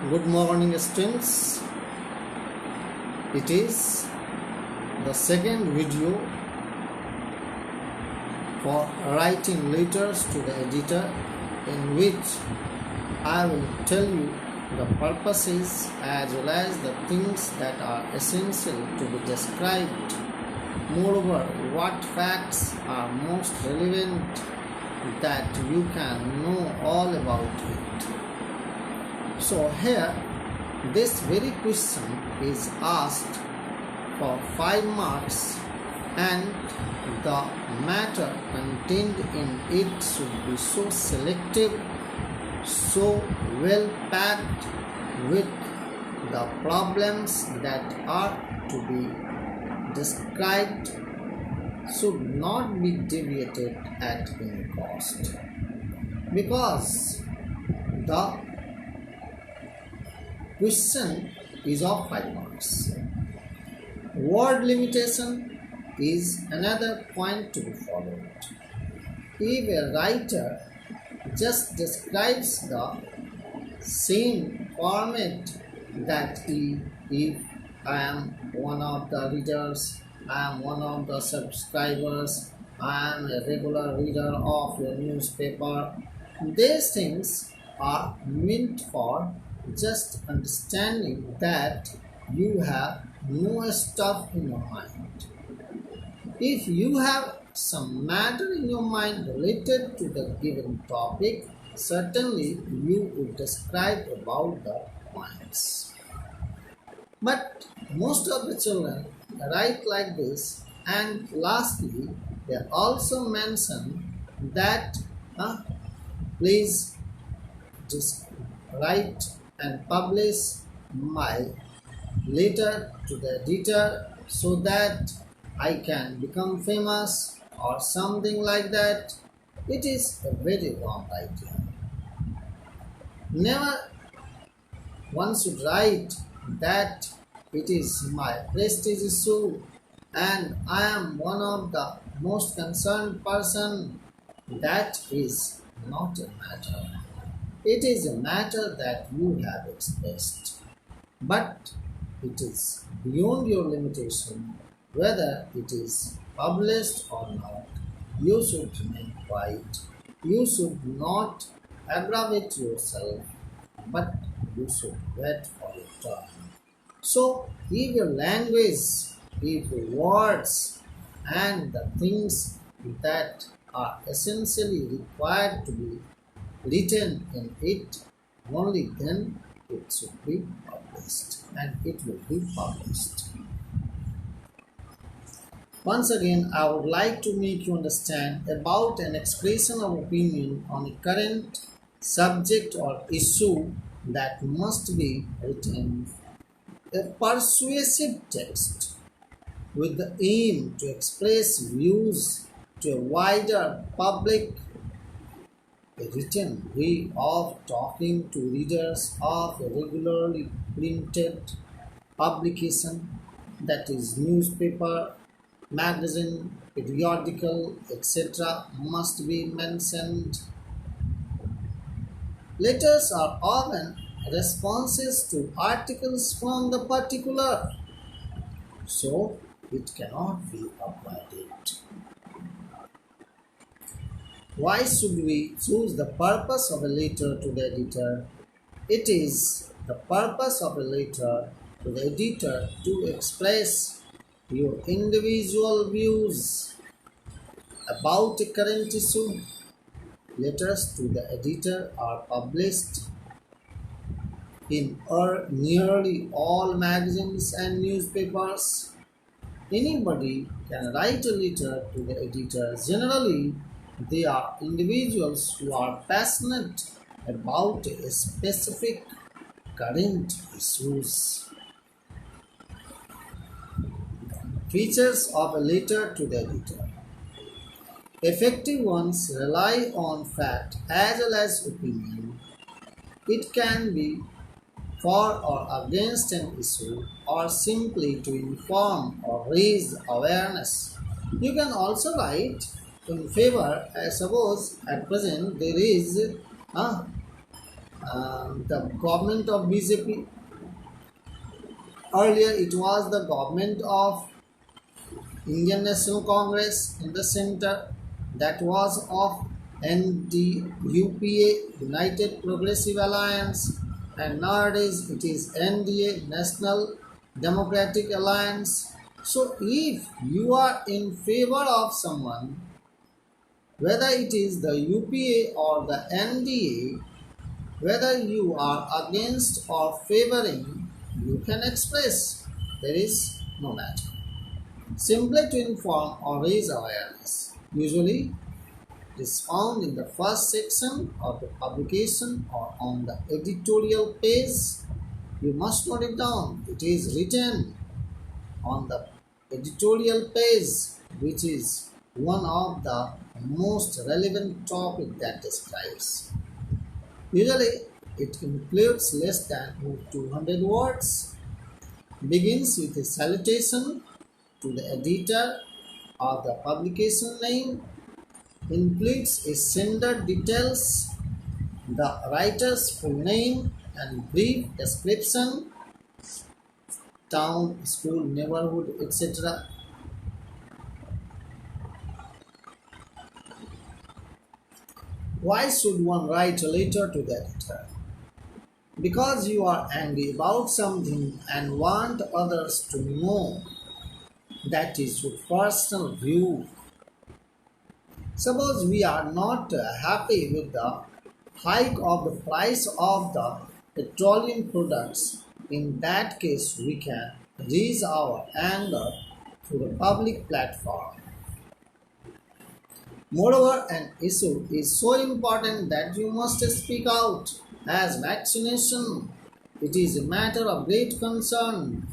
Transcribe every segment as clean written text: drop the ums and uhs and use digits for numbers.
Good morning, students. It is the second video for writing letters to the editor, in which I will tell you the purposes as well as the things that are essential to be described. Moreover, what facts are most relevant that you can know all about it. So here, this very question is asked for 5 marks, and the matter contained in it should be so selective, so well packed with the problems that are to be described, should not be deviated at any cost, because the question is of 5 marks. Word limitation is another point to be followed. If a writer just describes the same format that if I am one of the readers, I am one of the subscribers, I am a regular reader of your newspaper, these things are meant for just understanding that you have no stuff in your mind. If you have some matter in your mind related to the given topic, certainly you will describe about the points. But most of the children write like this, and lastly they also mention that please just write and publish my letter to the editor so that I can become famous or something like that. It is a very wrong idea. Never one should write that it is my prestige issue and I am one of the most concerned person. That is not a matter. It is a matter that you have expressed, but it is beyond your limitation. Whether it is published or not, you should remain quiet. You should not aggravate yourself, but you should wait for your turn. So, if your language, if your words, and the things that are essentially required to be written in it, only then it should be published, and it will be published. Once again, I would like to make you understand about an expression of opinion on a current subject or issue that must be written. A persuasive text with the aim to express views to a wider public. A written way of talking to readers of a regularly printed publication, that is newspaper, magazine, periodical, etc., must be mentioned. Letters are often responses to articles from the particular, so it cannot be avoided. Why should we choose the purpose of a letter to the editor? It is the purpose of a letter to the editor to express your individual views about a current issue. Letters to the editor are published in nearly all magazines and newspapers. Anybody can write a letter to the editor. Generally, they are individuals who are passionate about a specific current issues. Features of a letter to the editor. Effective ones rely on fact as well as opinion. It can be for or against an issue, or simply to inform or raise awareness. You can also write in favor. Suppose at present there is the government of BJP. Earlier, it was the government of Indian National Congress in the center, that was of NDUPA, United Progressive Alliance, and nowadays it is NDA, National Democratic Alliance. So if you are in favor of someone, whether it is the UPA or the NDA, whether you are against or favoring, you can express. There is no matter. Simply to inform or raise awareness. Usually, it is found in the first section of the publication or on the editorial page. You must note it down. It is written on the editorial page, which is one of the most relevant topic that describes. Usually, it includes less than 200 words, begins with a salutation to the editor of the publication name, includes a sender details, the writer's full name and brief description, town, school, neighborhood, etc. Why should one write a letter to the editor? Because you are angry about something and want others to know. That is your personal view. Suppose we are not happy with the hike of the price of the petroleum products. In that case, we can raise our anger to the public platform. Moreover, an issue is so important that you must speak out. As vaccination, it is a matter of great concern.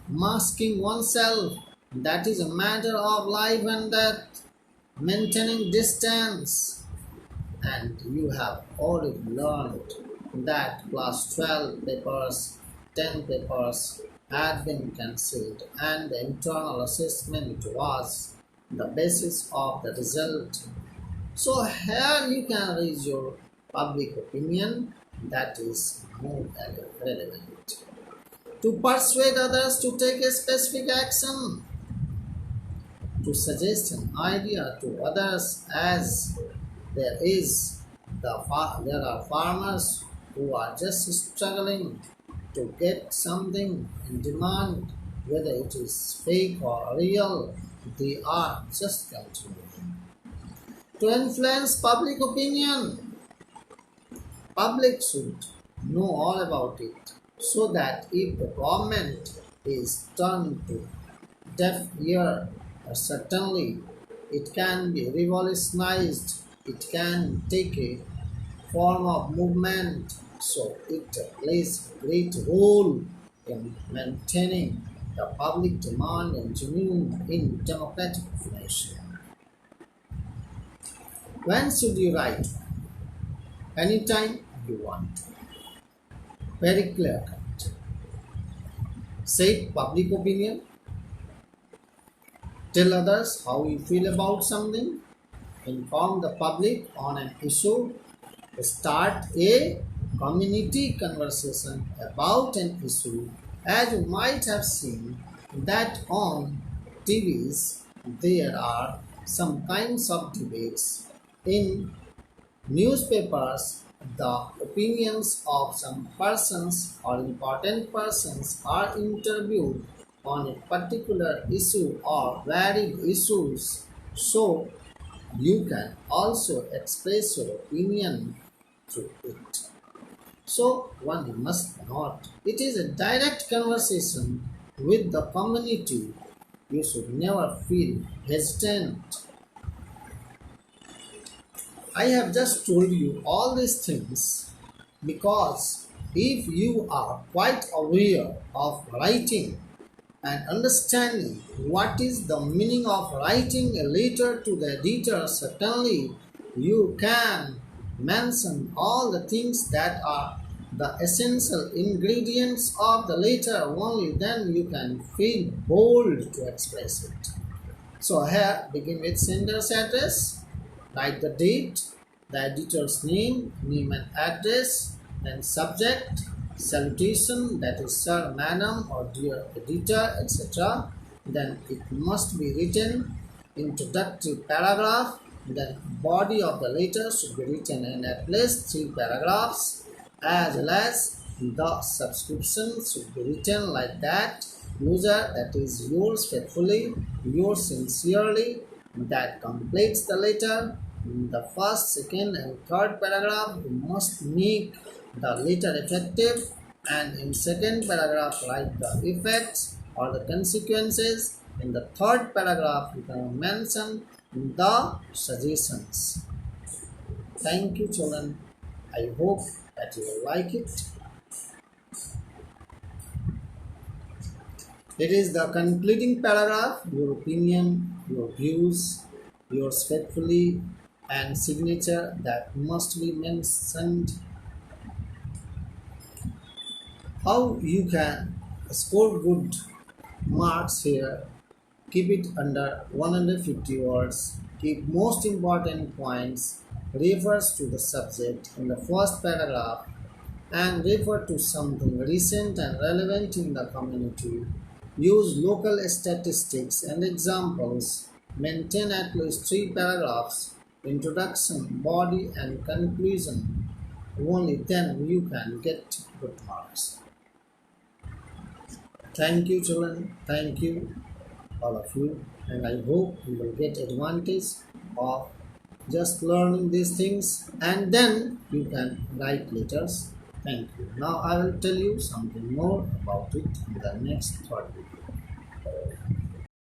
Masking oneself, that is a matter of life and death. Maintaining distance, and you have already learned that class 12 papers, 10 papers had been cancelled, and the internal assessment was the basis of the result. So here you can raise your public opinion, that is more relevant. To persuade others to take a specific action, to suggest an idea to others, as there are farmers who are just struggling to get something in demand, whether it is fake or real, they are just continuing. To influence public opinion, public should know all about it, so that if the government is turned to deaf ear, certainly it can be revolutionized, it can take a form of movement, so it plays a great role in maintaining the public demand and genuine in democratic information. When should you write? Anytime you want. Very clear cut. Say public opinion. Tell others how you feel about something. Inform the public on an issue. Start a community conversation about an issue. As you might have seen that on TVs there are some kinds of debates. In newspapers, the opinions of some persons or important persons are interviewed on a particular issue or varied issues, so you can also express your opinion through it. So one must not. It is a direct conversation with the community. You should never feel hesitant. I have just told you all these things because if you are quite aware of writing and understanding what is the meaning of writing a letter to the editor, certainly you can mention all the things that are the essential ingredients of the letter. Only then you can feel bold to express it. So here, begin with sender's address, write the date, the editor's name and address, Then subject, salutation, that is sir, madam, or dear editor, etc. Then it must be written. Introductory paragraph. Then body of the letter should be written in at least 3 paragraphs, as well as the subscription should be written like that. User, that is yours faithfully, yours sincerely, that completes the letter. In the first, second, and third paragraph, you must make the letter effective, and in second paragraph, write the effects or the consequences. In the third paragraph, you can mention the suggestions. Thank you, children. I hope that you will like it. It is the concluding paragraph, your opinion, your views, yours faithfully, and signature that must be mentioned. How you can score good marks here? Keep it under 150 words. Keep most important points, refers to the subject in the first paragraph, and refer to something recent and relevant in the community. Use local statistics and examples. Maintain at least 3 paragraphs, introduction, body, and conclusion. Only then you can get good marks. Thank you, children. Thank you, all of you. And I hope you will get advantage of just learning these things, and then you can write letters. Thank you. Now I will tell you something more about it in the next third video.